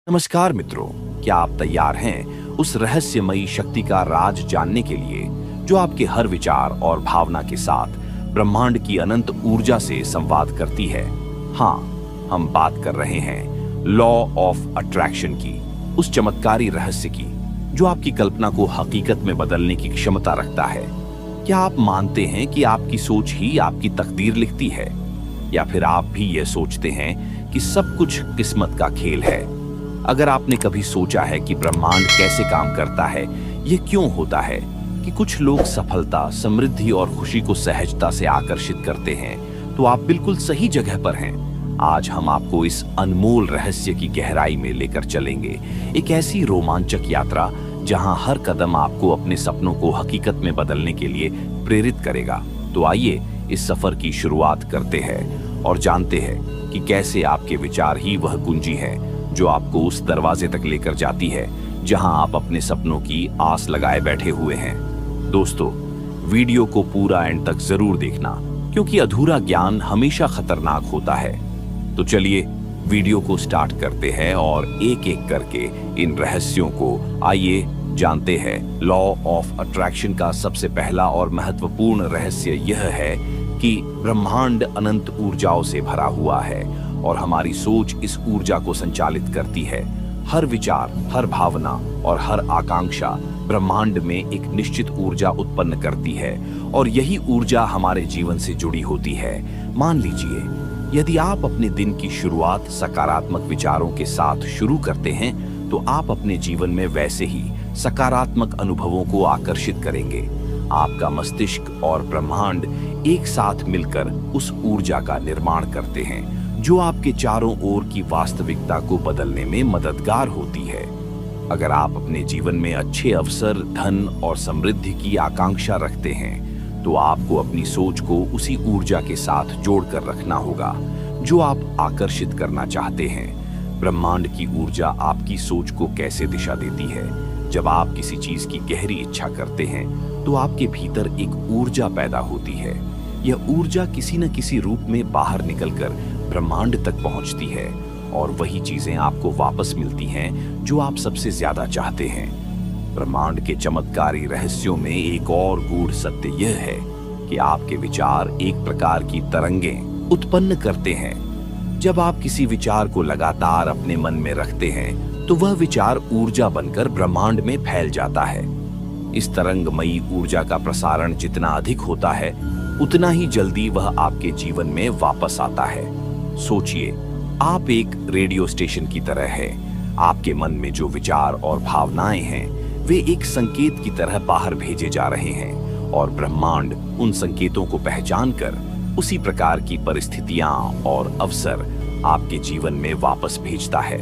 नमस्कार मित्रों, क्या आप तैयार हैं उस रहस्यमयी शक्ति का राज जानने के लिए जो आपके हर विचार और भावना के साथ ब्रह्मांड की अनंत ऊर्जा से संवाद करती है। हाँ, हम बात कर रहे हैं लॉ ऑफ अट्रैक्शन की, उस चमत्कारी रहस्य की जो आपकी कल्पना को हकीकत में बदलने की क्षमता रखता है। क्या आप मानते हैं कि आपकी सोच ही आपकी तकदीर लिखती है, या फिर आप भी ये सोचते हैं कि सब कुछ किस्मत का खेल है? अगर आपने कभी सोचा है कि ब्रह्मांड कैसे काम करता है, ये क्यों होता है कि कुछ लोग सफलता, समृद्धि और खुशी को सहजता से आकर्षित करते हैं, तो आप बिल्कुल सही जगह पर हैं। आज हम आपको इस अनमोल रहस्य की गहराई में लेकर चलेंगे, एक ऐसी रोमांचक यात्रा जहां हर कदम आपको अपने सपनों को हकीकत में बदलने के लिए प्रेरित करेगा। तो आइए इस सफर की शुरुआत करते हैं और जानते हैं कि कैसे आपके विचार ही वह कुंजी है जो आपको उस दरवाजे तक लेकर जाती है जहां आप अपने सपनों की आस लगाए बैठे हुए हैं। दोस्तों, वीडियो को पूरा एंड तक जरूर देखना, क्योंकि अधूरा ज्ञान हमेशा खतरनाक होता है। तो चलिए वीडियो को स्टार्ट करते हैं और एक एक करके इन रहस्यों को आइए जानते हैं। लॉ ऑफ अट्रैक्शन का सबसे पहला और महत्वपूर्ण रहस्य यह है कि ब्रह्मांड अनंत ऊर्जाओं से भरा हुआ है और हमारी सोच इस ऊर्जा को संचालित करती है। हर विचार, हर भावना और हर आकांक्षा ब्रह्मांड में एक निश्चित ऊर्जा उत्पन्न करती है और यही ऊर्जा हमारे जीवन से जुड़ी होती है। मान लीजिए, यदि आप अपने दिन की शुरुआत सकारात्मक विचारों के साथ शुरू करते हैं, तो आप अपने जीवन में वैसे ही सकारात्मक अनुभवों को आकर्षित करेंगे। आपका मस्तिष्क और ब्रह्मांड एक साथ मिलकर उस ऊर्जा का निर्माण करते हैं जो आपके चारों ओर की वास्तविकता को बदलने में मददगार होती है। अगर आप अपने जीवन में अच्छे अवसर, धन और समृद्धि की आकांक्षा रखते हैं, तो आपको अपनी सोच को उसी ऊर्जा के साथ जोड़कर रखना होगा जो आप आकर्षित करना चाहते हैं। ब्रह्मांड की ऊर्जा आपकी सोच को कैसे दिशा देती है? जब आप किसी चीज की गहरी इच्छा करते हैं, तो आपके भीतर एक ऊर्जा पैदा होती है। यह ऊर्जा किसी न किसी रूप में बाहर निकलकर ब्रह्मांड तक पहुंचती है और वही चीजें आपको वापस मिलती हैं जो आप सबसे ज्यादा चाहते हैं। ब्रह्मांड के चमत्कारी रहस्यों में एक और गूढ़ सत्य यह है कि आपके विचार एक प्रकार की तरंगें उत्पन्न करते हैं। जब आप किसी विचार को लगातार अपने मन में रखते हैं, तो वह विचार ऊर्जा बनकर ब्रह्मांड में फैल जाता है। इस तरंगमयी ऊर्जा का प्रसारण जितना अधिक होता है, उतना ही जल्दी वह आपके जीवन में वापस आता है। सोचिए, आप एक रेडियो स्टेशन की तरह हैं। आपके मन में जो विचार और भावनाएं हैं, वे एक संकेत की तरह बाहर भेजे जा रहे हैं और ब्रह्मांड उन संकेतों को पहचानकर उसी प्रकार की परिस्थितियां और अवसर आपके जीवन में वापस भेजता है।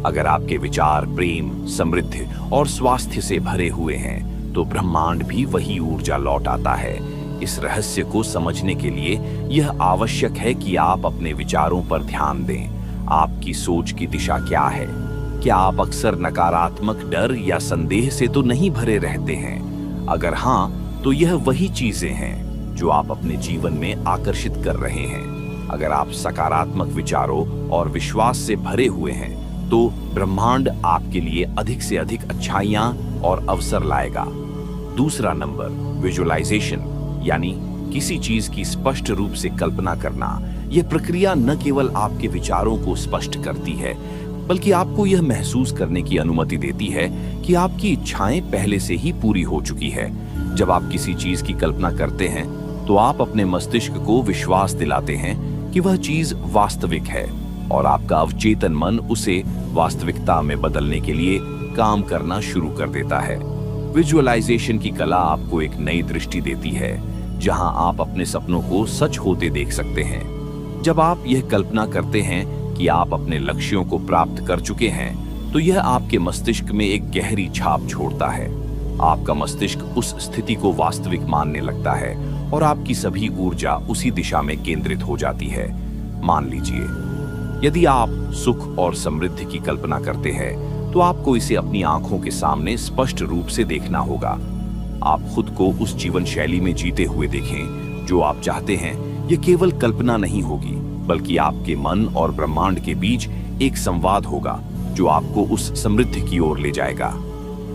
अगर आपके विचार प्रेम, समृद्धि और स्वास्थ्य से भरे हुए हैं, तो ब्रह्मांड भी वही ऊर्जा लौट आता है। इस रहस्य को समझने के लिए यह आवश्यक है कि आप अपने विचारों पर ध्यान दें। आपकी सोच की दिशा क्या है? क्या आप अक्सर नकारात्मक, डर या संदेह से तो नहीं भरे रहते हैं? अगर हाँ, तो यह वही चीजें हैं जो आप अपने जीवन में आकर्षित कर रहे हैं। अगर आप सकारात्मक विचारों और विश्वास से भरे हुए हैं, तो ब्रह्मांड आपके लिए अधिक से अधिक अच्छाइयां और अवसर लाएगा। दूसरा नंबर, विजुअलाइजेशन, यानी किसी चीज की स्पष्ट रूप से कल्पना करना। यह प्रक्रिया न केवल आपके विचारों को स्पष्ट करती है, बल्कि आपको यह महसूस करने की अनुमति देती है कि आपकी इच्छाएं पहले से ही पूरी हो चुकी है। जब आप किसी चीज की कल्पना करते हैं, तो आप अपने मस्तिष्क को विश्वास दिलाते हैं कि वह चीज वास्तविक है और आपका अवचेतन मन उसे वास्तविकता में बदलने के लिए काम करना शुरू कर देता है। विजुअलाइजेशन की कला आपको एक नई दृष्टि देती है, जहां आप अपने सपनों को सच होते देख सकते हैं। जब आप यह कल्पना करते हैं कि आप अपने लक्ष्यों को प्राप्त कर चुके हैं, तो यह आपके मस्तिष्क में एक गहरी छाप छोड़ता है। आपका मस्तिष्क उस स्थिति को वास्तविक मानने लगता है और आपकी सभी ऊर्जा उसी दिशा में केंद्रित हो जाती है। मान लीजिए, यदि आप सुख और समृद्धि की कल्पना करते हैं, तो आपको इसे अपनी आंखों के सामने स्पष्ट रूप से देखना होगा। आप खुद को उस जीवन शैली में जीते हुए देखें जो आप चाहते हैं। यह केवल कल्पना नहीं होगी, बल्कि आपके मन और ब्रह्मांड के बीच एक संवाद होगा। जो आपको उस समृद्धि की ओर ले जाएगा।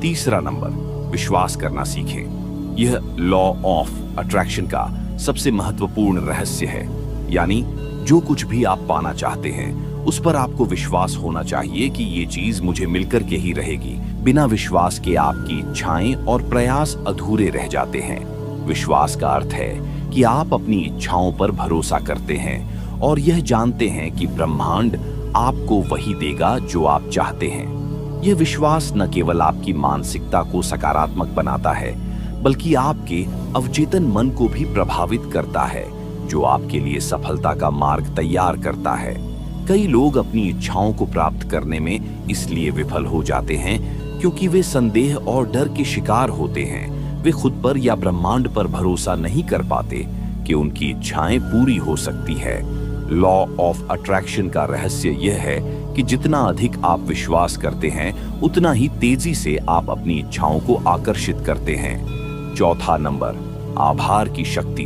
तीसरा नंबर, विश्वास करना सीखें। यह लॉ ऑफ अट्रैक्शन का सबसे महत्वपूर्ण रहस्य है। यानी जो कुछ भी आप पाना चाहते हैं उस पर आपको विश्वास होना चाहिए कि ये चीज मुझे मिलकर के ही रहेगी। बिना विश्वास के आपकी इच्छाएं और प्रयास अधूरे रह जाते हैं। विश्वास का अर्थ है कि आप अपनी इच्छाओं पर भरोसा करते हैं और यह जानते हैं कि ब्रह्मांड आपको वही देगा जो आप चाहते हैं। यह विश्वास न केवल आपकी मानसिकता को सकारात्मक बनाता है, बल्कि आपके अवचेतन मन को भी प्रभावित करता है, जो आपके लिए सफलता का मार्ग तैयार करता है। कई लोग अपनी इच्छाओं को प्राप्त करने में इसलिए विफल हो जाते हैं क्योंकि वे संदेह और डर के शिकार होते हैं। वे खुद पर या ब्रह्मांड पर भरोसा नहीं कर पाते कि उनकी इच्छाएं पूरी हो सकती है। लॉ ऑफ अट्रैक्शन का रहस्य यह है कि जितना अधिक आप विश्वास करते हैं उतना ही तेजी से आप अपनी इच्छाओं को आकर्षित करते हैं। चौथा नंबर, आभार की शक्ति।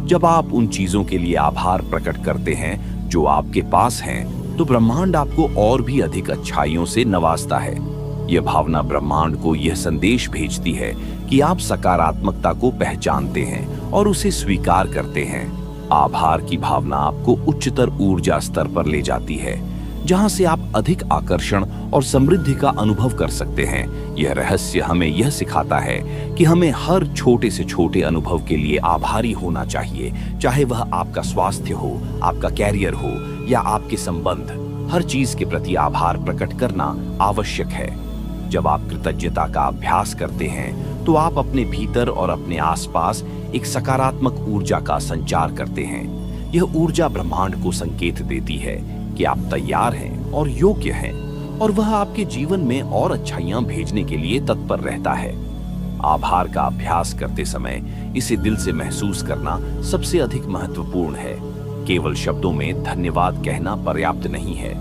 जब आप उन चीजों के लिए आभार प्रकट करते हैं जो आपके पास हैं, तो ब्रह्मांड आपको और भी अधिक अच्छाइयों से नवाजता है। यह भावना ब्रह्मांड को यह संदेश भेजती है कि आप सकारात्मकता को पहचानते हैं और उसे स्वीकार करते हैं। आभार की भावना आपको उच्चतर ऊर्जा स्तर पर ले जाती है, जहां से आप अधिक आकर्षण और समृद्धि का अनुभव कर सकते हैं। यह रहस्य हमें यह सिखाता है कि हमें हर छोटे से छोटे अनुभव के लिए आभारी होना चाहिए, चाहे वह आपका स्वास्थ्य हो, आपका कैरियर हो या आपके संबंध। हर चीज के प्रति आभार प्रकट करना आवश्यक है। जब आप कृतज्ञता का अभ्यास करते हैं तो आप अपने भीतर और अपने आसपास एक सकारात्मक ऊर्जा का संचार करते हैं। यह ऊर्जा ब्रह्मांड को संकेत देती है कि आप तैयार हैं और योग्य हैं, और वह आपके जीवन में और अच्छाइयां भेजने के लिए तत्पर रहता है। आभार का अभ्यास करते समय इसे दिल से महसूस करना सबसे अधिक महत्वपूर्ण है। केवल शब्दों में धन्यवाद कहना पर्याप्त नहीं है।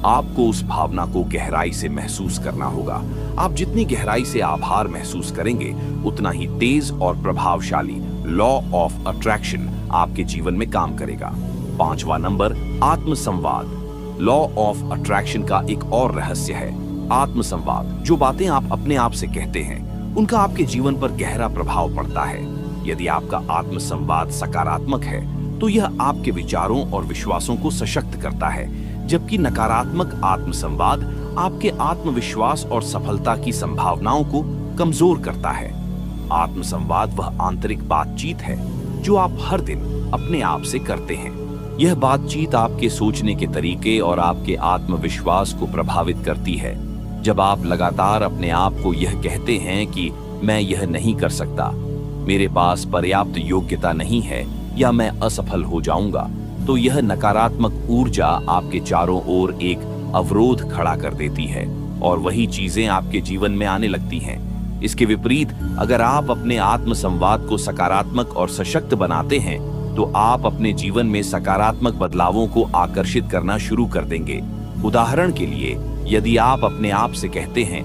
आपको उस भावना को गहराई से महसूस करना होगा। आप जितनी गहराई से आभार महसूस करेंगे, उतना ही तेज और प्रभावशाली लॉ ऑफ अट्रैक्शन आपके जीवन में काम करेगा। पांचवा नंबर, आत्मसंवाद। लॉ ऑफ अट्रैक्शन का एक और रहस्य है आत्मसंवाद। जो बातें आप अपने आप से कहते हैं, उनका आपके जीवन पर गहरा प्रभाव पड़ता है। यदि आपका आत्मसंवाद सकारात्मक है, तो यह आपके विचारों और विश्वासों को सशक्त करता है, जबकि नकारात्मक आत्मसंवाद आपके आत्मविश्वास और सफलता की संभावनाओं को कमजोर करता है। आत्मसंवाद वह आंतरिक बातचीत है जो आप हर दिन अपने आप से करते हैं। यह बातचीत आपके सोचने के तरीके और आपके आत्मविश्वास को प्रभावित करती है। जब आप लगातार अपने आप को यह कहते हैं कि मैं यह नहीं कर सकता, मेरे पास पर्याप्त योग्यता नहीं है या मैं असफल हो जाऊंगा, तो यह नकारात्मक ऊर्जा आपके चारों ओर एक अवरोध खड़ा कर देती है और वही चीजें आपके जीवन में आने लगती हैं। इसके विपरीत, अगर आप अपने आत्मसंवाद को सकारात्मक और सशक्त बनाते हैं, तो आप अपने जीवन में सकारात्मक बदलावों को आकर्षित करना शुरू कर देंगे। उदाहरण के लिए, यदि आप अपने आप से कहते हैं,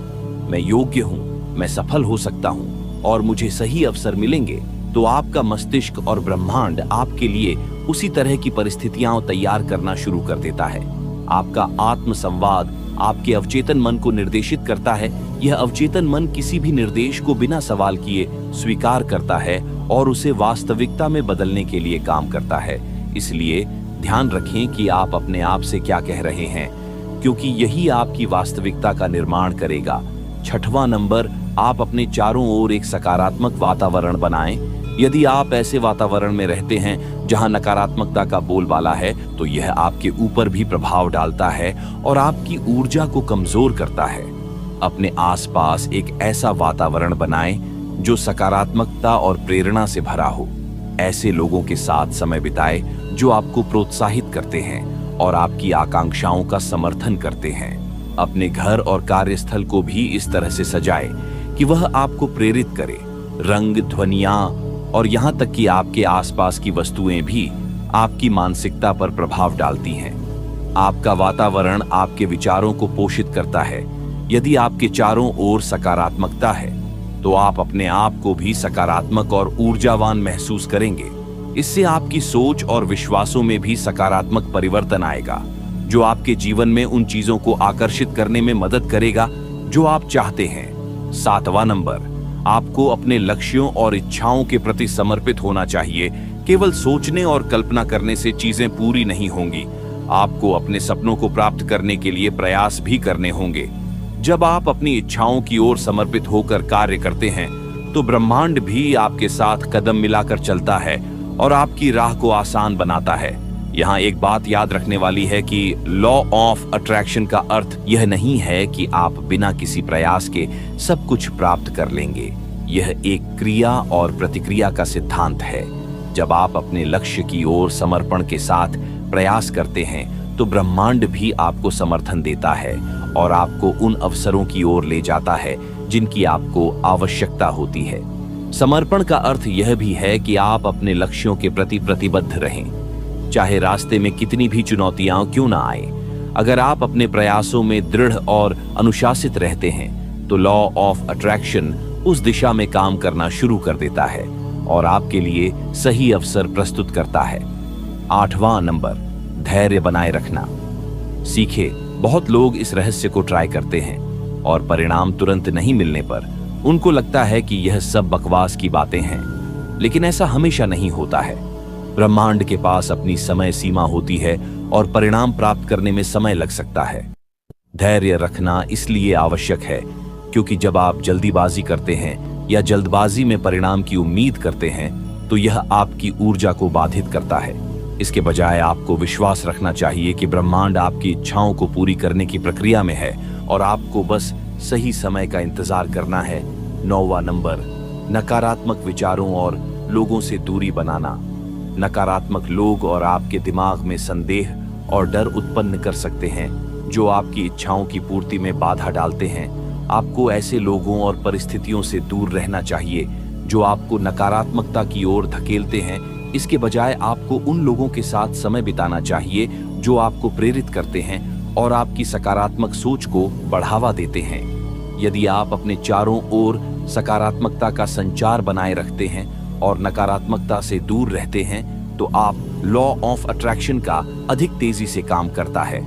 मैं योग्य हूं, मैं सफल हो सकता हूं और मुझे सही अवसर मिलेंगे, तो आपका मस्तिष्क और ब्रह्मांड आपके लिए उसी तरह की परिस्थितियां तैयार करना शुरू कर देता है। आपका आत्मसंवाद आपके अवचेतन मन को निर्देशित करता है। यह अवचेतन मन किसी भी निर्देश को बिना सवाल किए स्वीकार करता है और उसे वास्तविकता में बदलने के लिए काम करता है। इसलिए ध्यान रखें कि आप अपने आप से क्या कह रहे हैं, क्योंकि यही आपकी वास्तविकता का निर्माण करेगा। छठवां नंबर, आप अपने चारों ओर एक सकारात्मक वातावरण बनाएं। यदि आप ऐसे वातावरण में रहते हैं जहां नकारात्मकता का बोलबाला है, तो यह आपके ऊपर भी प्रभाव डालता है और आपकी ऊर्जा को कमजोर करता है। अपने आसपास एक ऐसा वातावरण बनाएं जो सकारात्मकता और प्रेरणा से भरा हो। ऐसे लोगों के साथ समय बिताएं जो आपको प्रोत्साहित करते हैं और आपकी आकांक्षाओं का समर्थन करते हैं। अपने घर और कार्यस्थल को भी इस तरह से सजाएं कि वह आपको प्रेरित करे। रंग, ध्वनियां और यहाँ तक कि आपके आसपास की वस्तुएं भी आपकी मानसिकता पर प्रभाव डालती हैं। आपका वातावरण आपके विचारों को पोषित करता है। यदि आपके चारों ओर सकारात्मकता है, तो आप अपने आप को भी सकारात्मक और ऊर्जावान महसूस करेंगे। इससे आपकी सोच और विश्वासों में भी सकारात्मक परिवर्तन आएगा। जो आपके जीवन में उन चीजों को आकर्षित करने में मदद करेगा जो आप चाहते हैं। 7वां नंबर, आपको अपने लक्ष्यों और इच्छाओं के प्रति समर्पित होना चाहिए। केवल सोचने और कल्पना करने से चीजें पूरी नहीं होंगी। आपको अपने सपनों को प्राप्त करने के लिए प्रयास भी करने होंगे। जब आप अपनी इच्छाओं की ओर समर्पित होकर कार्य करते हैं तो ब्रह्मांड भी आपके साथ कदम मिलाकर चलता है और आपकी राह को आसान बनाता है। यहाँ एक बात याद रखने वाली है कि लॉ ऑफ अट्रैक्शन का अर्थ यह नहीं है कि आप बिना किसी प्रयास के सब कुछ प्राप्त कर लेंगे। यह एक क्रिया और प्रतिक्रिया का सिद्धांत है। जब आप अपने लक्ष्य की ओर समर्पण के साथ प्रयास करते हैं तो ब्रह्मांड भी आपको समर्थन देता है और आपको उन अवसरों की ओर ले जाता है जिनकी आपको आवश्यकता होती है। समर्पण का अर्थ यह भी है कि आप अपने लक्ष्यों के प्रति प्रतिबद्ध रहें, चाहे रास्ते में कितनी भी चुनौतियां क्यों ना आए। अगर आप अपने प्रयासों में दृढ़ और अनुशासित रहते हैं तो लॉ ऑफ अट्रैक्शन उस दिशा में काम करना शुरू कर देता है और आपके लिए सही अवसर प्रस्तुत करता है। 8वां नंबर, धैर्य बनाए रखना सीखे। बहुत लोग इस रहस्य को ट्राई करते हैं और परिणाम तुरंत नहीं मिलने पर उनको लगता है कि यह सब बकवास की बातें हैं, लेकिन ऐसा हमेशा नहीं होता है। ब्रह्मांड के पास अपनी समय सीमा होती है और परिणाम प्राप्त करने में समय लग सकता है। धैर्य रखना इसलिए आवश्यक है क्योंकि जब आप जल्दीबाजी करते हैं या जल्दबाजी में परिणाम की उम्मीद करते हैं तो यह आपकी ऊर्जा को बाधित करता है। इसके बजाय आपको विश्वास रखना चाहिए कि ब्रह्मांड आपकी इच्छाओं को पूरी करने की प्रक्रिया में है और आपको बस सही समय का इंतजार करना है। 9वां नंबर, नकारात्मक विचारों और लोगों से दूरी बनाना। नकारात्मक लोग और आपके दिमाग में संदेह और डर उत्पन्न कर सकते हैं जो आपकी इच्छाओं की पूर्ति में बाधा डालते हैं। आपको ऐसे लोगों और परिस्थितियों से दूर रहना चाहिए जो आपको नकारात्मकता की ओर धकेलते हैं। इसके बजाय आपको उन लोगों के साथ समय बिताना चाहिए जो आपको प्रेरित करते हैं और आपकी सकारात्मक सोच को बढ़ावा देते हैं। यदि आप अपने चारों ओर सकारात्मकता का संचार बनाए रखते हैं और नकारात्मकता से दूर रहते हैं तो आप लॉ ऑफ अट्रैक्शन का अधिक तेजी से काम करता है।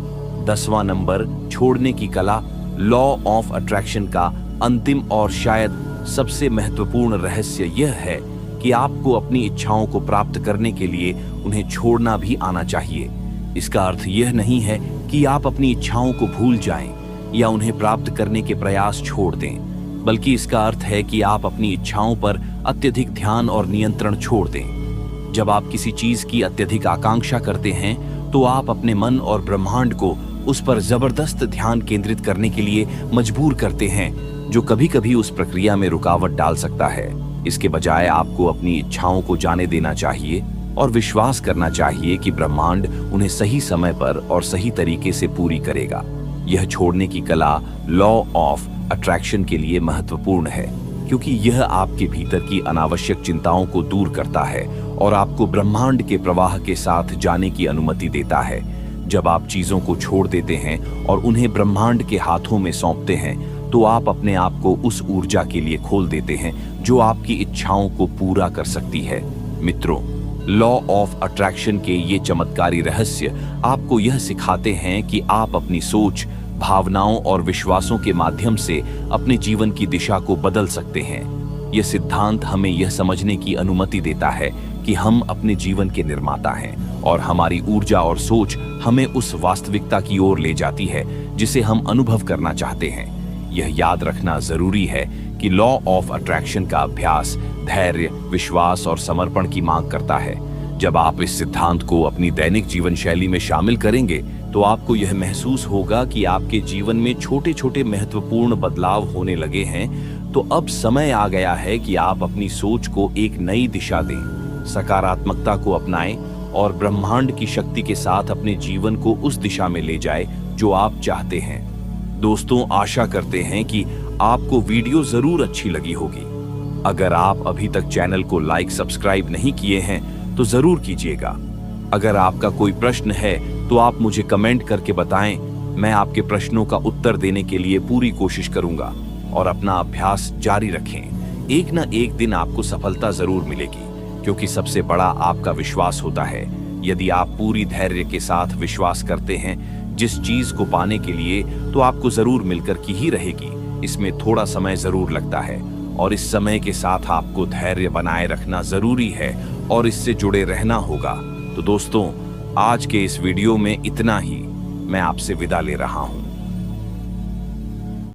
10वां नंबर, छोड़ने की कला। लॉ ऑफ अट्रैक्शन का अंतिम और शायद सबसे महत्वपूर्ण रहस्य यह है कि आपको अपनी इच्छाओं को प्राप्त करने के लिए उन्हें छोड़ना भी आना चाहिए। इसका अर्थ यह नहीं है कि आप अपनी इच्छाओं को भूल जाएं या उन्हें प्राप्त करने के प्रयास छोड़ दें, बल्कि इसका अर्थ है कि आप अपनी इच्छाओं पर अत्यधिक ध्यान और नियंत्रण छोड़ दें। जब आप किसी चीज की अत्यधिक आकांक्षा करते हैं तो आप अपने मन और ब्रह्मांड को उस पर जबरदस्त ध्यान केंद्रित करने के लिए मजबूर करते हैं, जो कभी-कभी उस प्रक्रिया में रुकावट डाल सकता है। इसके बजाय आपको अपनी इच्छाओं को जाने देना चाहिए और विश्वास करना चाहिए कि ब्रह्मांड उन्हें सही समय पर और सही तरीके से पूरी करेगा। यह छोड़ने की कला लॉ ऑफ अट्रैक्शन के लिए महत्वपूर्ण है क्योंकि यह आपके भीतर की अनावश्यक चिंताओं को दूर करता है और आपको ब्रह्मांड के प्रवाह के साथ जाने की अनुमति देता है। जब आप चीजों को छोड़ देते हैं और उन्हें ब्रह्मांड के हाथों में सौंपते हैं तो आप अपने आप को उस ऊर्जा के लिए खोल देते हैं जो आपकी इच्छाओं को पूरा कर सकती है। मित्रों, लॉ ऑफ अट्रैक्शन के ये चमत्कारी रहस्य आपको यह सिखाते हैं कि आप अपनी सोच, भावनाओं और विश्वासों के माध्यम से अपने जीवन की दिशा को बदल सकते हैं। यह सिद्धांत हमें यह समझने की अनुमति देता है कि हम अपने जीवन के निर्माता हैं और हमारी ऊर्जा और सोच हमें उस वास्तविकता की ओर ले जाती है जिसे हम अनुभव करना चाहते हैं। यह याद रखना जरूरी है कि लॉ ऑफ अट्रैक्शन का अभ्यास धैर्य, विश्वास और समर्पण की मांग करता है। जब आप इस सिद्धांत को अपनी दैनिक जीवन शैली में शामिल करेंगे तो आपको यह महसूस होगा कि आपके जीवन में छोटे छोटे महत्वपूर्ण बदलाव होने लगे हैं। तो अब समय आ गया है कि आप अपनी सोच को एक नई दिशा दें, सकारात्मकता को अपनाएं और ब्रह्मांड की शक्ति के साथ अपने जीवन को उस दिशा में ले जाएं जो आप चाहते हैं। दोस्तों, आशा करते हैं कि आपको वीडियो जरूर अच्छी लगी होगी। अगर आप अभी तक चैनल को लाइक, सब्सक्राइब नहीं किए हैं तो जरूर कीजिएगा। अगर आपका कोई प्रश्न है तो आप मुझे कमेंट करके बताएं। मैं आपके प्रश्नों का उत्तर देने के लिए पूरी कोशिश करूंगा और अपना अभ्यास जारी रखें। एक न एक दिन आपको सफलता जरूर मिलेगी क्योंकि सबसे बड़ा आपका विश्वास होता है। यदि आप पूरी धैर्य के साथ विश्वास करते हैं जिस चीज को पाने के लिए तो आपको जरूर मिलकर की ही रहेगी, इसमें थोड़ा समय जरूर लगता है और इस समय के साथ आपको धैर्य बनाए रखना जरूरी है और इससे जुड़े रहना होगा। तो दोस्तों, आज के इस वीडियो में इतना ही। मैं आपसे विदा ले रहा हूं।